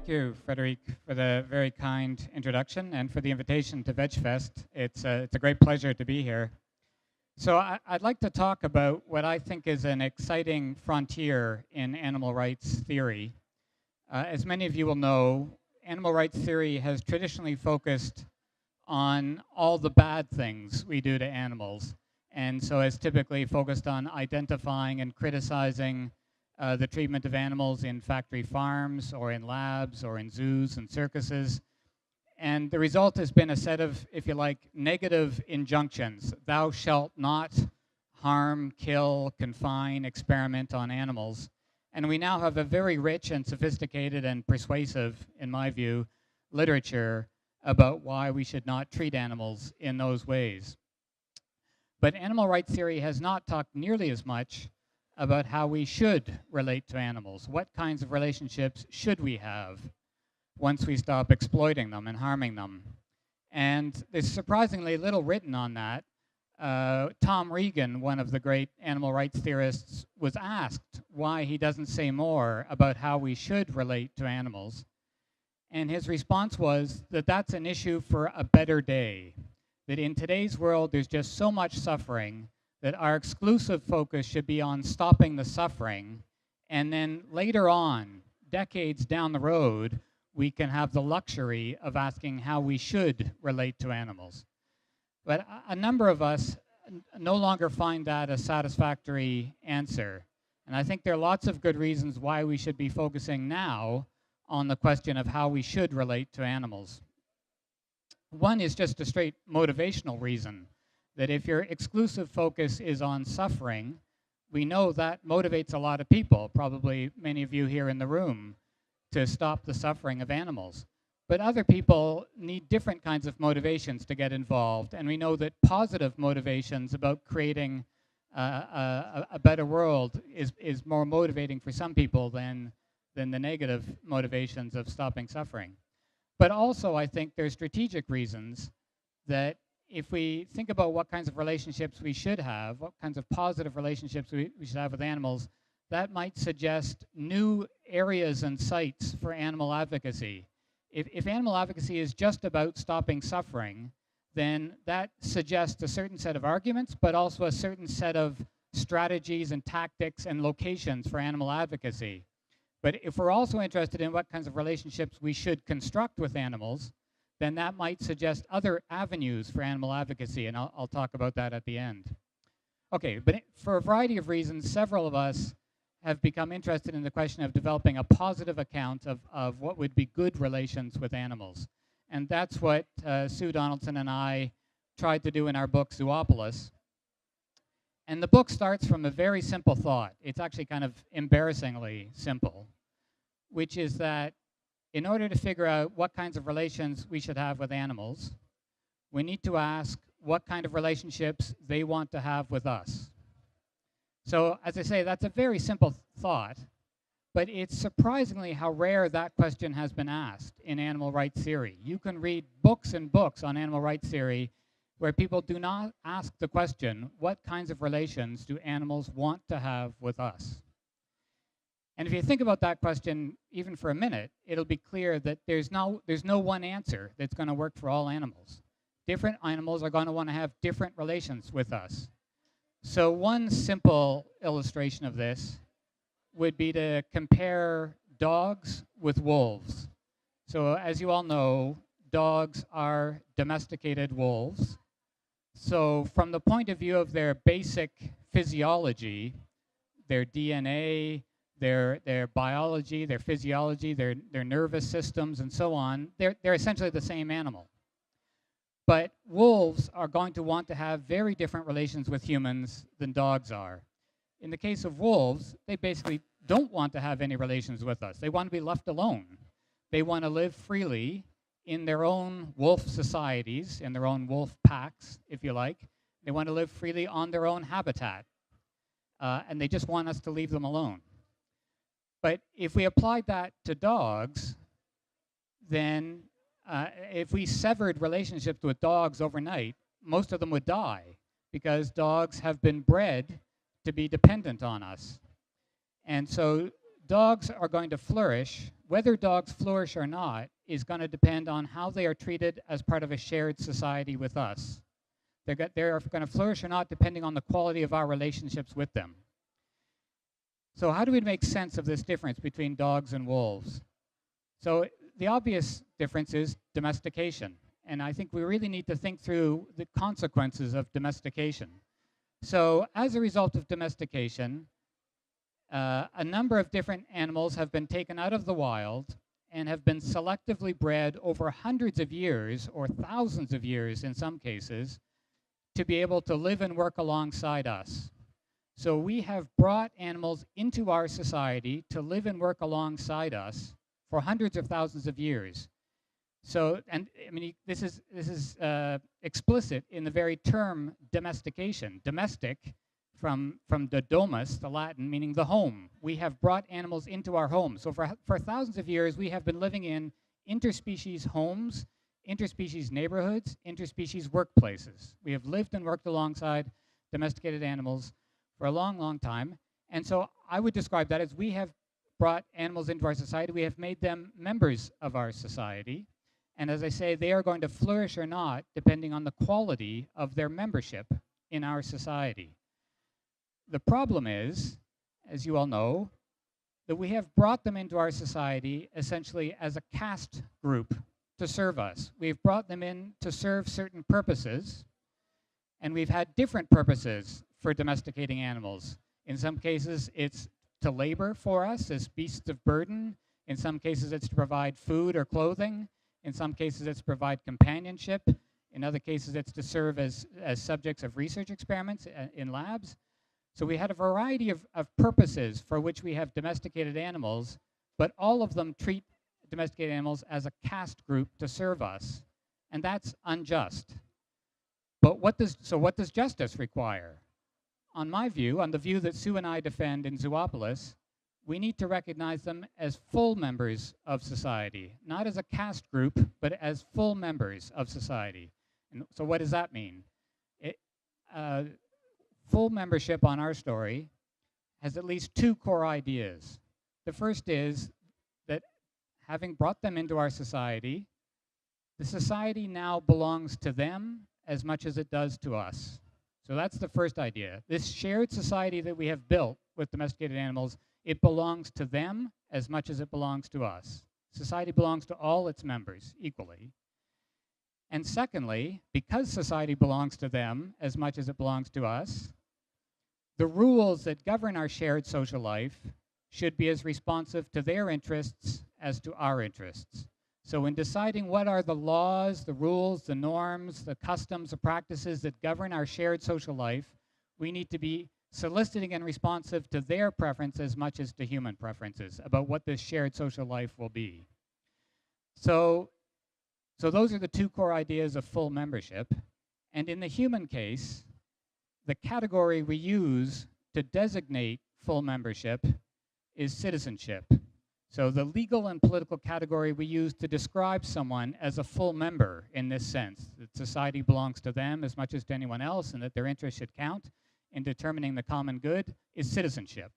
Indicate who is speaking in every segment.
Speaker 1: Thank you, Frederic, for the very kind introduction and for the invitation to VegFest. It's a great pleasure to be here. So I'd like to talk about what I think is an exciting frontier in animal rights theory. As many of you will know, animal rights theory has traditionally focused on all the bad things we do to animals, and so has typically focused on identifying and criticizing the treatment of animals in factory farms or in labs or in zoos and circuses. And the result has been a set of, if you like, negative injunctions. Thou shalt not harm, kill, confine, experiment on animals. And we now have a very rich and sophisticated and persuasive, in my view, literature about why we should not treat animals in those ways. But animal rights theory has not talked nearly as much about how we should relate to animals. What kinds of relationships should we have once we stop exploiting them and harming them? And there's surprisingly little written on that. Tom Regan, one of the great animal rights theorists, was asked why he doesn't say more about how we should relate to animals. And his response was that that's an issue for a better day. That in today's world, there's just so much suffering that our exclusive focus should be on stopping the suffering, and then later on, decades down the road, we can have the luxury of asking how we should relate to animals. But a number of us no longer find that a satisfactory answer. And I think there are lots of good reasons why we should be focusing now on the question of how we should relate to animals. One is just a straight motivational reason, that if your exclusive focus is on suffering, we know that motivates a lot of people, probably many of you here in the room, to stop the suffering of animals. But other people need different kinds of motivations to get involved, and we know that positive motivations about creating a better world is more motivating for some people than the negative motivations of stopping suffering. But also, I think there's strategic reasons that if we think about what kinds of relationships we should have, what kinds of positive relationships we should have with animals, that might suggest new areas and sites for animal advocacy. If animal advocacy is just about stopping suffering, then that suggests a certain set of arguments, but also a certain set of strategies and tactics and locations for animal advocacy. But if we're also interested in what kinds of relationships we should construct with animals, then that might suggest other avenues for animal advocacy, and I'll talk about that at the end. Okay, but for a variety of reasons, several of us have become interested in the question of developing a positive account of what would be good relations with animals. And that's what Sue Donaldson and I tried to do in our book, Zoopolis. And the book starts from a very simple thought. It's actually kind of embarrassingly simple, which is that in order to figure out what kinds of relations we should have with animals, we need to ask what kind of relationships they want to have with us. So, as I say, that's a very simple thought, but it's surprisingly how rare that question has been asked in animal rights theory. You can read books and books on animal rights theory where people do not ask the question, what kinds of relations do animals want to have with us? And if you think about that question even for a minute, it'll be clear that there's no one answer that's going to work for all animals. Different animals are going to want to have different relations with us. So one simple illustration of this would be to compare dogs with wolves. So as you all know, dogs are domesticated wolves. So from the point of view of their basic physiology, their DNA, their biology, their physiology, their nervous systems, and so on, they're essentially the same animal. But wolves are going to want to have very different relations with humans than dogs are. In the case of wolves, they basically don't want to have any relations with us. They want to be left alone. They want to live freely in their own wolf societies, in their own wolf packs, if you like. They want to live freely on their own habitat. And they just want us to leave them alone. But if we applied that to dogs, then if we severed relationships with dogs overnight, most of them would die because dogs have been bred to be dependent on us. And so dogs are going to flourish. Whether dogs flourish or not is going to depend on how they are treated as part of a shared society with us. They're going to flourish or not depending on the quality of our relationships with them. So how do we make sense of this difference between dogs and wolves? So the obvious difference is domestication. And I think we really need to think through the consequences of domestication. So as a result of domestication, a number of different animals have been taken out of the wild and have been selectively bred over hundreds of years, or thousands of years in some cases, to be able to live and work alongside us. So we have brought animals into our society to live and work alongside us for hundreds of thousands of years. So, and I mean, this is explicit in the very term domestication. Domestic, from the domus, the Latin, meaning the home. We have brought animals into our homes. So for thousands of years, we have been living in interspecies homes, interspecies neighborhoods, interspecies workplaces. We have lived and worked alongside domesticated animals for a long, long time. And so I would describe that as we have brought animals into our society. We have made them members of our society. And as I say, they are going to flourish or not depending on the quality of their membership in our society. The problem is, as you all know, that we have brought them into our society essentially as a caste group to serve us. We've brought them in to serve certain purposes, and we've had different purposes for domesticating animals. In some cases, it's to labor for us as beasts of burden. In some cases, it's to provide food or clothing. In some cases, it's to provide companionship. In other cases, it's to serve as subjects of research experiments in labs. So we had a variety of purposes for which we have domesticated animals, but all of them treat domesticated animals as a caste group to serve us, and that's unjust. But what does justice require? On my view, on the view that Sue and I defend in Zoopolis, we need to recognize them as full members of society, not as a caste group, but as full members of society. And so what does that mean? Full membership on our story has at least two core ideas. The first is that having brought them into our society, the society now belongs to them as much as it does to us. So that's the first idea. This shared society that we have built with domesticated animals, it belongs to them as much as it belongs to us. Society belongs to all its members equally. And secondly, because society belongs to them as much as it belongs to us, the rules that govern our shared social life should be as responsive to their interests as to our interests. So in deciding what are the laws, the rules, the norms, the customs, the practices that govern our shared social life, we need to be soliciting and responsive to their preference as much as to human preferences about what this shared social life will be. So those are the two core ideas of full membership. And in the human case, the category we use to designate full membership is citizenship. So the legal and political category we use to describe someone as a full member in this sense, that society belongs to them as much as to anyone else and that their interests should count in determining the common good, is citizenship.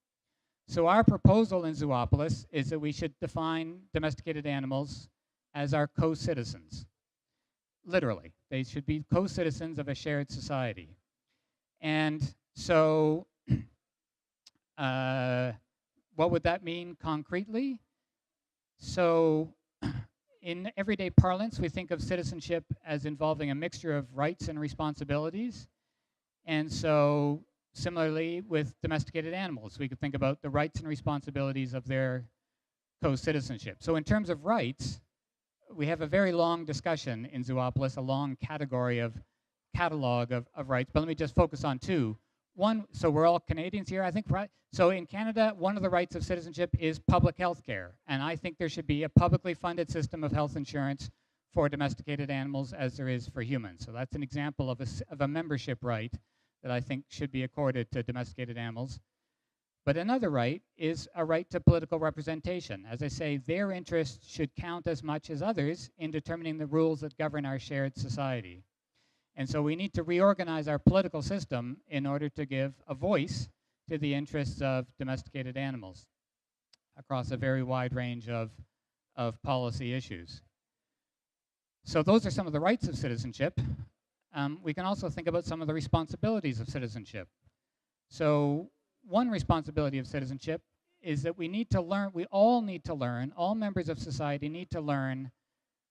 Speaker 1: So our proposal in Zoopolis is that we should define domesticated animals as our co-citizens. Literally, they should be co-citizens of a shared society. And so what would that mean concretely? So in everyday parlance, we think of citizenship as involving a mixture of rights and responsibilities. And so similarly with domesticated animals, we could think about the rights and responsibilities of their co-citizenship. So in terms of rights, we have a very long discussion in Zoopolis, a long catalog of rights, but let me just focus on two. One, so we're all Canadians here, I think, right? So in Canada, one of the rights of citizenship is public health care, and I think there should be a publicly funded system of health insurance for domesticated animals as there is for humans. So that's an example of a membership right that I think should be accorded to domesticated animals. But another right is a right to political representation. As I say, their interests should count as much as others in determining the rules that govern our shared society. And so we need to reorganize our political system in order to give a voice to the interests of domesticated animals. across a very wide range of policy issues. So those are some of the rights of citizenship. We can also think about some of the responsibilities of citizenship. So one responsibility of citizenship is that we need to learn, we all need to learn, all members of society need to learn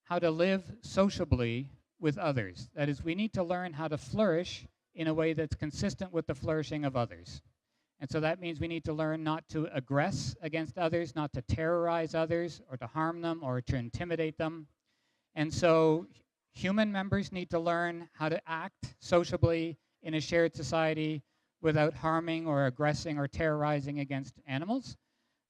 Speaker 1: how to live sociably with others. That is, we need to learn how to flourish in a way that's consistent with the flourishing of others. And so that means we need to learn not to aggress against others, not to terrorize others, or to harm them, or to intimidate them. And so human members need to learn how to act sociably in a shared society without harming or aggressing or terrorizing against animals.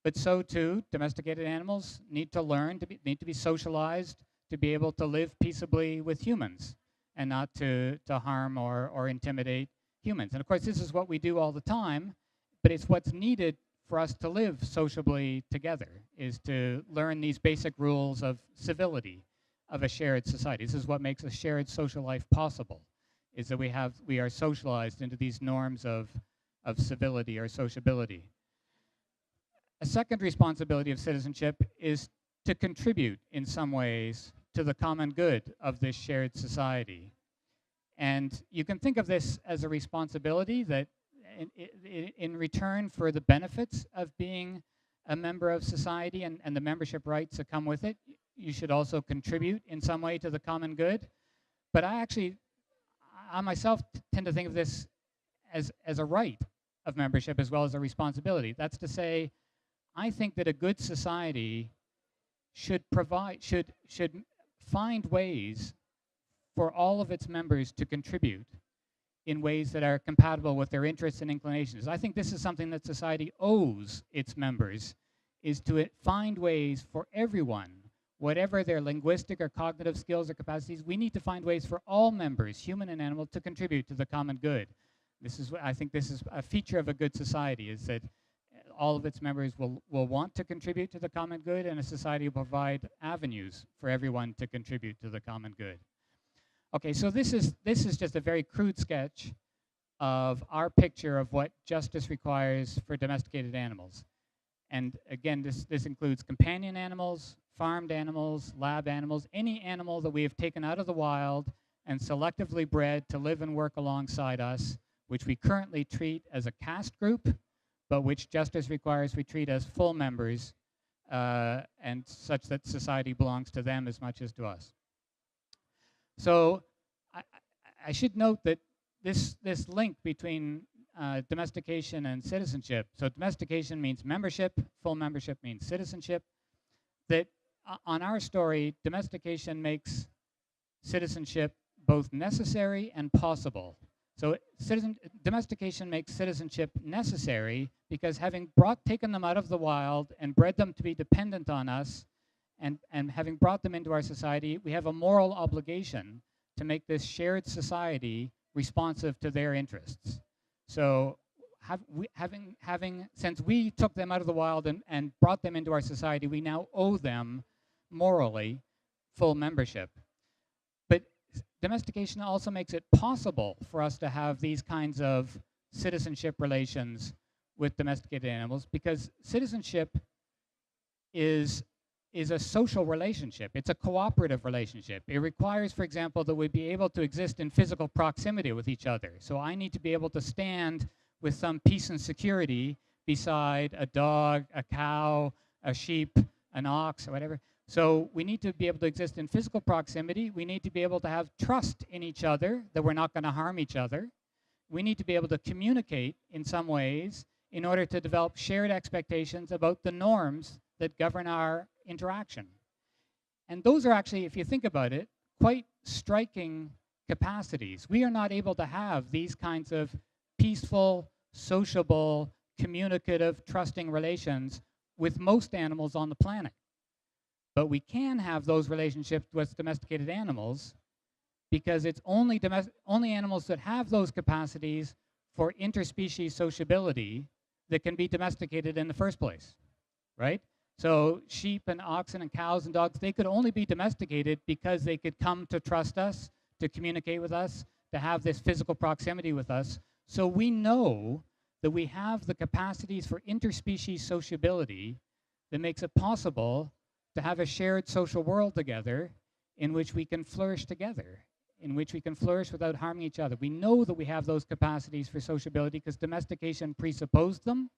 Speaker 1: But so too, domesticated animals need to learn, need to be socialized to be able to live peaceably with humans and not to harm or intimidate humans. And of course, this is what we do all the time, but it's what's needed for us to live sociably together, is to learn these basic rules of civility of a shared society. This is what makes a shared social life possible, is that we are socialized into these norms of civility or sociability. A second responsibility of citizenship is to contribute in some ways to the common good of this shared society. And you can think of this as a responsibility that in return for the benefits of being a member of society and the membership rights that come with it, you should also contribute in some way to the common good. But I myself tend to think of this as a right of membership as well as a responsibility. That's to say, I think that a good society should find ways for all of its members to contribute in ways that are compatible with their interests and inclinations. I think this is something that society owes its members, is to find ways for everyone, whatever their linguistic or cognitive skills or capacities, we need to find ways for all members, human and animal, to contribute to the common good. I think this is a feature of a good society, is that all of its members will want to contribute to the common good, and a society will provide avenues for everyone to contribute to the common good. Okay, so this is just a very crude sketch of our picture of what justice requires for domesticated animals. And again, this includes companion animals, farmed animals, lab animals, any animal that we have taken out of the wild and selectively bred to live and work alongside us, which we currently treat as a caste group, but which justice requires we treat as full members, and such that society belongs to them as much as to us. So I should note that this link between domestication and citizenship, so domestication means membership, full membership means citizenship, that on our story, domestication makes citizenship both necessary and possible. So domestication makes citizenship necessary because having taken them out of the wild and bred them to be dependent on us, and having brought them into our society, we have a moral obligation to make this shared society responsive to their interests. So since we took them out of the wild and brought them into our society, we now owe them morally full membership. But domestication also makes it possible for us to have these kinds of citizenship relations with domesticated animals, because citizenship is a social relationship. It's a cooperative relationship. It requires, for example, that we be able to exist in physical proximity with each other. So I need to be able to stand with some peace and security beside a dog, a cow, a sheep, an ox, or whatever. So we need to be able to exist in physical proximity. We need to be able to have trust in each other, that we're not going to harm each other. We need to be able to communicate in some ways in order to develop shared expectations about the norms that govern our interaction. And those are actually, if you think about it, quite striking capacities. We are not able to have these kinds of peaceful, sociable, communicative, trusting relations with most animals on the planet. But we can have those relationships with domesticated animals, because it's only animals that have those capacities for interspecies sociability that can be domesticated in the first place, right? So sheep and oxen and cows and dogs, they could only be domesticated because they could come to trust us, to communicate with us, to have this physical proximity with us. So we know that we have the capacities for interspecies sociability that makes it possible to have a shared social world together in which we can flourish together, in which we can flourish without harming each other. We know that we have those capacities for sociability because domestication presupposed them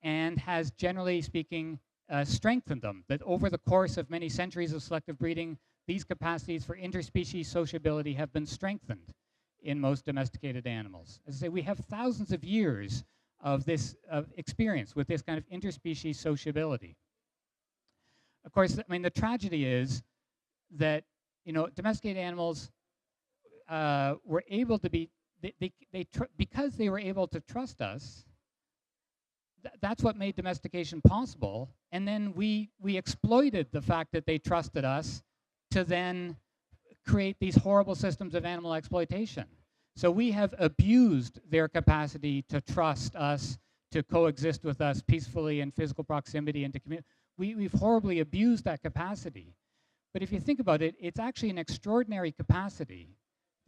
Speaker 1: and has, generally speaking, strengthened them. That over the course of many centuries of selective breeding, these capacities for interspecies sociability have been strengthened in most domesticated animals. As I say, we have thousands of years of this experience with this kind of interspecies sociability. Of course, I mean, the tragedy is that, domesticated animals were able to be, because they were able to trust us, that's what made domestication possible. And then we exploited the fact that they trusted us to then create these horrible systems of animal exploitation. So we have abused their capacity to trust us, to coexist with us peacefully in physical proximity and to communicate. We've horribly abused that capacity. But if you think about it, it's actually an extraordinary capacity,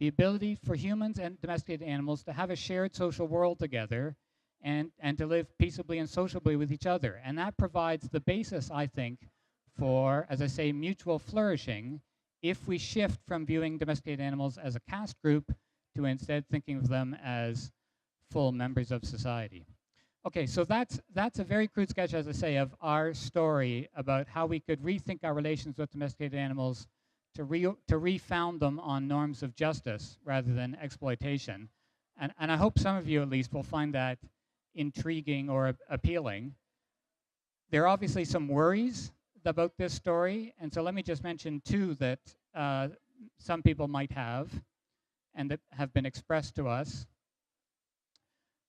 Speaker 1: the ability for humans and domesticated animals to have a shared social world together and to live peaceably and sociably with each other. And that provides the basis, I think, for, as I say, mutual flourishing if we shift from viewing domesticated animals as a caste group to instead thinking of them as full members of society. Okay, so that's a very crude sketch, as I say, of our story about how we could rethink our relations with domesticated animals to refound them on norms of justice rather than exploitation. And I hope some of you at least will find that intriguing or appealing. There are obviously some worries about this story, and so let me just mention two that some people might have and that have been expressed to us.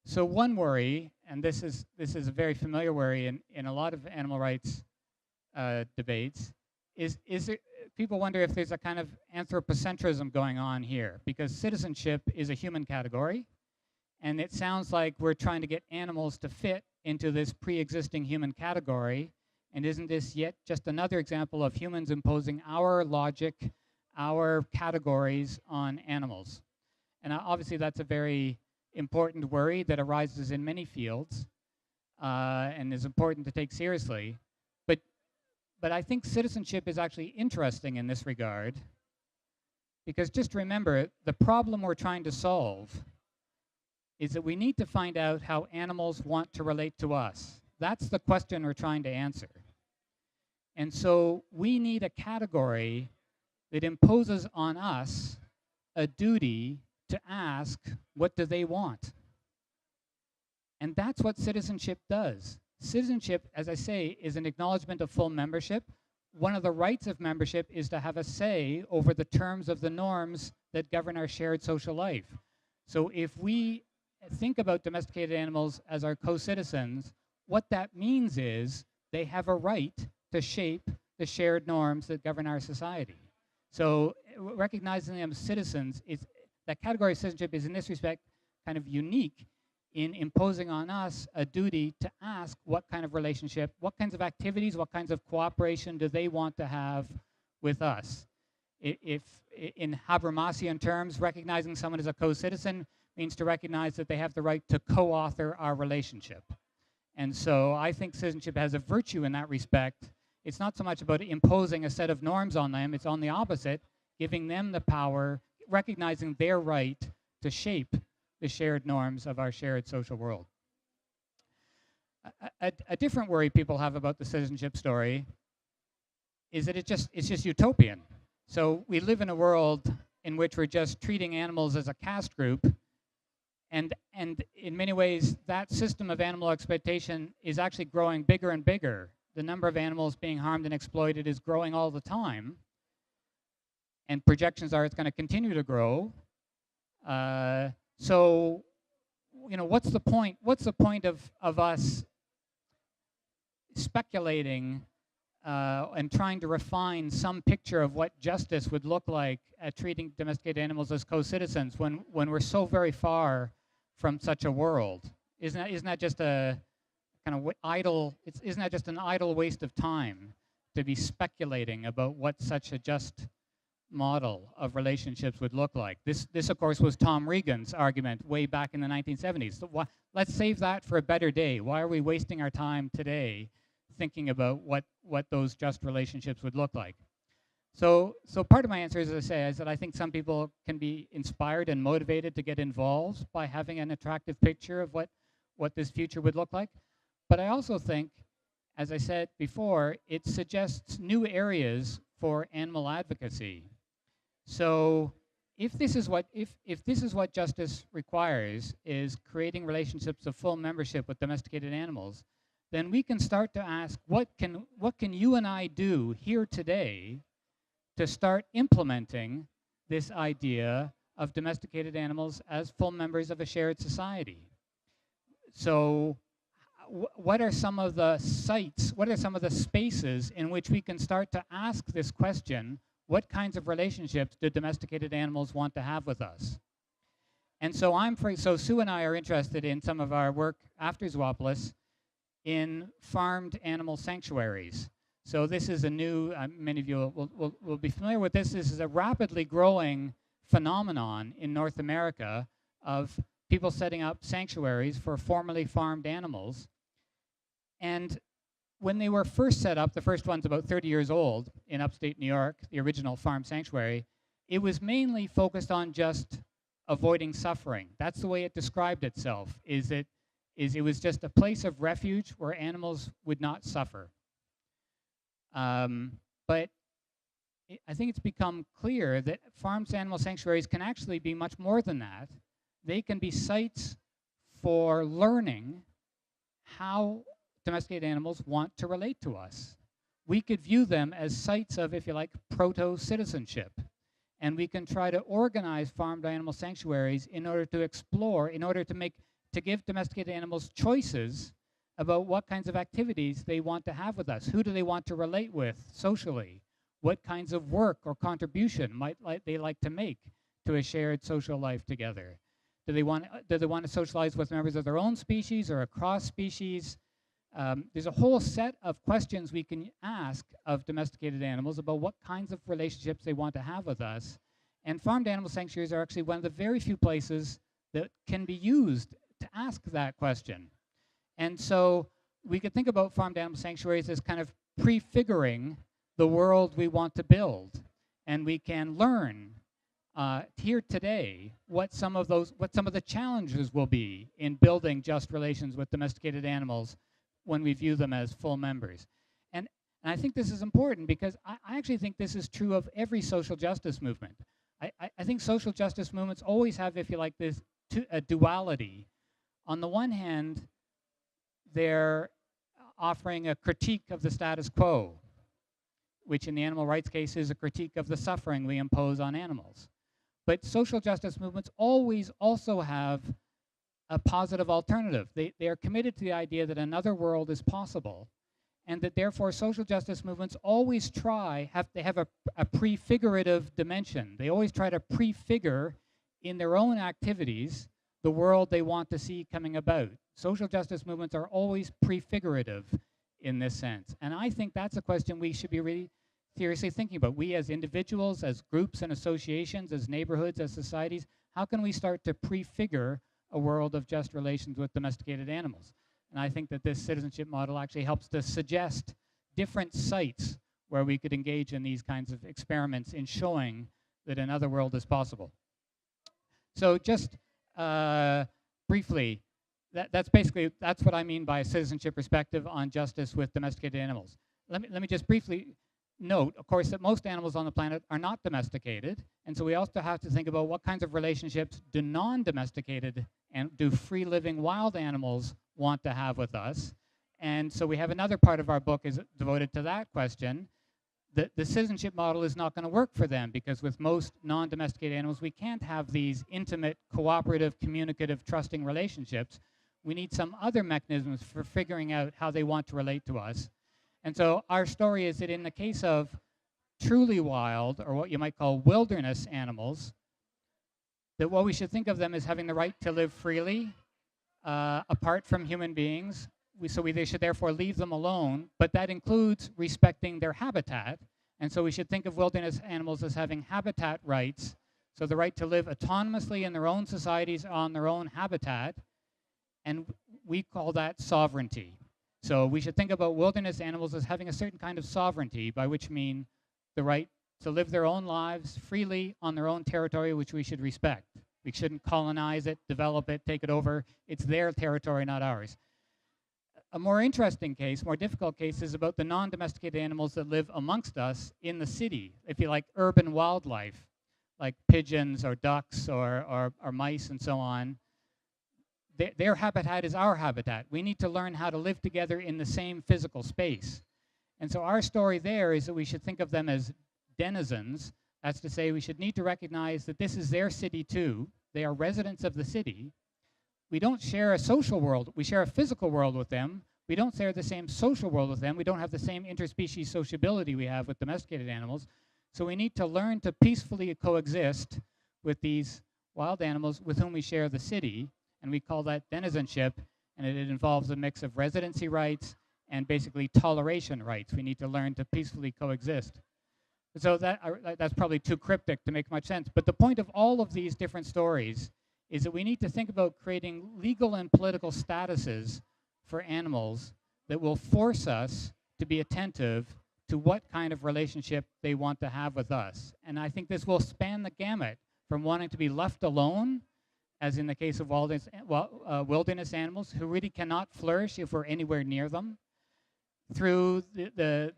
Speaker 1: So one worry, and this is a very familiar worry in a lot of animal rights debates, is people wonder if there's a kind of anthropocentrism going on here, because citizenship is a human category, and it sounds like we're trying to get animals to fit into this pre-existing human category, and isn't this yet just another example of humans imposing our logic, our categories on animals? And obviously that's a very important worry that arises in many fields and is important to take seriously. But I think citizenship is actually interesting in this regard, because just remember, the problem we're trying to solve is that we need to find out how animals want to relate to us. That's the question we're trying to answer. And so we need a category that imposes on us a duty to ask, what do they want? And that's what citizenship does. Citizenship, as I say, is an acknowledgement of full membership. One of the rights of membership is to have a say over the terms of the norms that govern our shared social life. So if we think about domesticated animals as our co-citizens, what that means is they have a right to shape the shared norms that govern our society. So recognizing them as citizens, that category of citizenship is in this respect kind of unique in imposing on us a duty to ask what kind of relationship, what kinds of activities, what kinds of cooperation do they want to have with us. If in Habermasian terms, recognizing someone as a co-citizen means to recognize that they have the right to co-author our relationship. And so I think citizenship has a virtue in that respect. It's not so much about imposing a set of norms on them, it's on the opposite, giving them the power, recognizing their right to shape the shared norms of our shared social world. A different worry people have about the citizenship story is that it's just utopian. So we live in a world in which we're just treating animals as a caste group, and in many ways that system of animal exploitation is actually growing bigger and bigger. The number of animals being harmed and exploited is growing all the time, and projections are it's going to continue to grow. So, what's the point? What's the point of us speculating and trying to refine some picture of what justice would look like at treating domesticated animals as co-citizens when we're so very far from such a world? Isn't that just a kind of idle? Isn't that just an idle waste of time to be speculating about what such a just model of relationships would look like? This of course was Tom Regan's argument way back in the 1970s. So let's save that for a better day. Why are we wasting our time today thinking about what those just relationships would look like. So part of my answer, as I say, is that I think some people can be inspired and motivated to get involved by having an attractive picture of what this future would look like. But I also think, as I said before, it suggests new areas for animal advocacy. So if this is what justice requires, is creating relationships of full membership with domesticated animals, then we can start to ask, what can you and I do here today to start implementing this idea of domesticated animals as full members of a shared society? So what are some of the sites, what are some of the spaces in which we can start to ask this question, what kinds of relationships do domesticated animals want to have with us? And so Sue and I are interested in some of our work after Zoopolis in farmed animal sanctuaries. So this is a new, many of you will be familiar with this. This is a rapidly growing phenomenon in North America of people setting up sanctuaries for formerly farmed animals. And when they were first set up, the first one's about 30 years old in upstate New York, the original farm sanctuary, it was mainly focused on just avoiding suffering. That's the way it described itself, it was just a place of refuge where animals would not suffer. But I think it's become clear that farmed animal sanctuaries can actually be much more than that. They can be sites for learning how domesticated animals want to relate to us. We could view them as sites of, if you like, proto-citizenship. And we can try to organize farmed animal sanctuaries in order to explore, in order to give domesticated animals choices about what kinds of activities they want to have with us. Who do they want to relate with socially? What kinds of work or contribution might they like to make to a shared social life together? Do they want to socialize with members of their own species or across species? There's a whole set of questions we can ask of domesticated animals about what kinds of relationships they want to have with us. And farmed animal sanctuaries are actually one of the very few places that can be used to ask that question. And so we could think about farmed animal sanctuaries as kind of prefiguring the world we want to build. And we can learn here today what some of the challenges will be in building just relations with domesticated animals when we view them as full members. And I think this is important because I actually think this is true of every social justice movement. I think social justice movements always have, if you like, a duality. On the one hand, they're offering a critique of the status quo, which in the animal rights case is a critique of the suffering we impose on animals. But social justice movements always also have a positive alternative. They are committed to the idea that another world is possible, and that therefore social justice movements always they have a prefigurative dimension. They always try to prefigure in their own activities the world they want to see coming about. Social justice movements are always prefigurative in this sense. And I think that's a question we should be really seriously thinking about. We as individuals, as groups and associations, as neighborhoods, as societies, how can we start to prefigure a world of just relations with domesticated animals? And I think that this citizenship model actually helps to suggest different sites where we could engage in these kinds of experiments in showing that another world is possible. So just briefly, that's what I mean by a citizenship perspective on justice with domesticated animals. Let me just briefly note, of course, that most animals on the planet are not domesticated, and so we also have to think about what kinds of relationships do non-domesticated and do free-living wild animals want to have with us. And so we have another part of our book is devoted to that question. The citizenship model is not going to work for them because with most non-domesticated animals, we can't have these intimate, cooperative, communicative, trusting relationships. We need some other mechanisms for figuring out how they want to relate to us. And so our story is that in the case of truly wild, or what you might call wilderness animals, that what we should think of them as having the right to live freely, apart from human beings. They should therefore leave them alone, but that includes respecting their habitat. And so we should think of wilderness animals as having habitat rights, so the right to live autonomously in their own societies on their own habitat, and we call that sovereignty. So we should think about wilderness animals as having a certain kind of sovereignty, by which mean the right to live their own lives freely on their own territory, which we should respect. We shouldn't colonize it, develop it, take it over. It's their territory, not ours. A more interesting case, more difficult case, is about the non-domesticated animals that live amongst us in the city, if you like, urban wildlife, like pigeons or ducks or mice and so on. Their habitat is our habitat. We need to learn how to live together in the same physical space. And so our story there is that we should think of them as denizens. That's to say, we should need to recognize that this is their city too. They are residents of the city. We don't share a social world. We share a physical world with them. We don't share the same social world with them. We don't have the same interspecies sociability we have with domesticated animals. So we need to learn to peacefully coexist with these wild animals with whom we share the city, and we call that denizenship, and it involves a mix of residency rights and basically toleration rights. We need to learn to peacefully coexist. So that's probably too cryptic to make much sense, but the point of all of these different stories is that we need to think about creating legal and political statuses for animals that will force us to be attentive to what kind of relationship they want to have with us. And I think this will span the gamut from wanting to be left alone, as in the case of wilderness animals who really cannot flourish if we're anywhere near them, through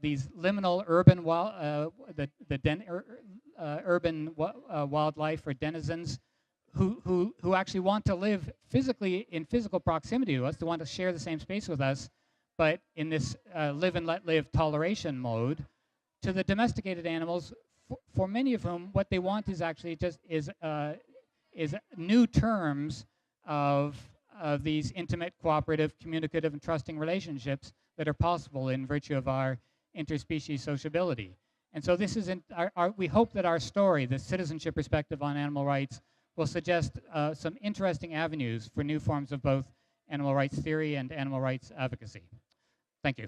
Speaker 1: these liminal urban urban wildlife or denizens who actually want to live physically in physical proximity to us, to want to share the same space with us, but in this live and let live toleration mode, to the domesticated animals, for many of whom what they want is actually just is new terms of these intimate, cooperative, communicative, and trusting relationships that are possible in virtue of our interspecies sociability. And so this is, we hope that our story, the citizenship perspective on animal rights, will suggest some interesting avenues for new forms of both animal rights theory and animal rights advocacy. Thank you.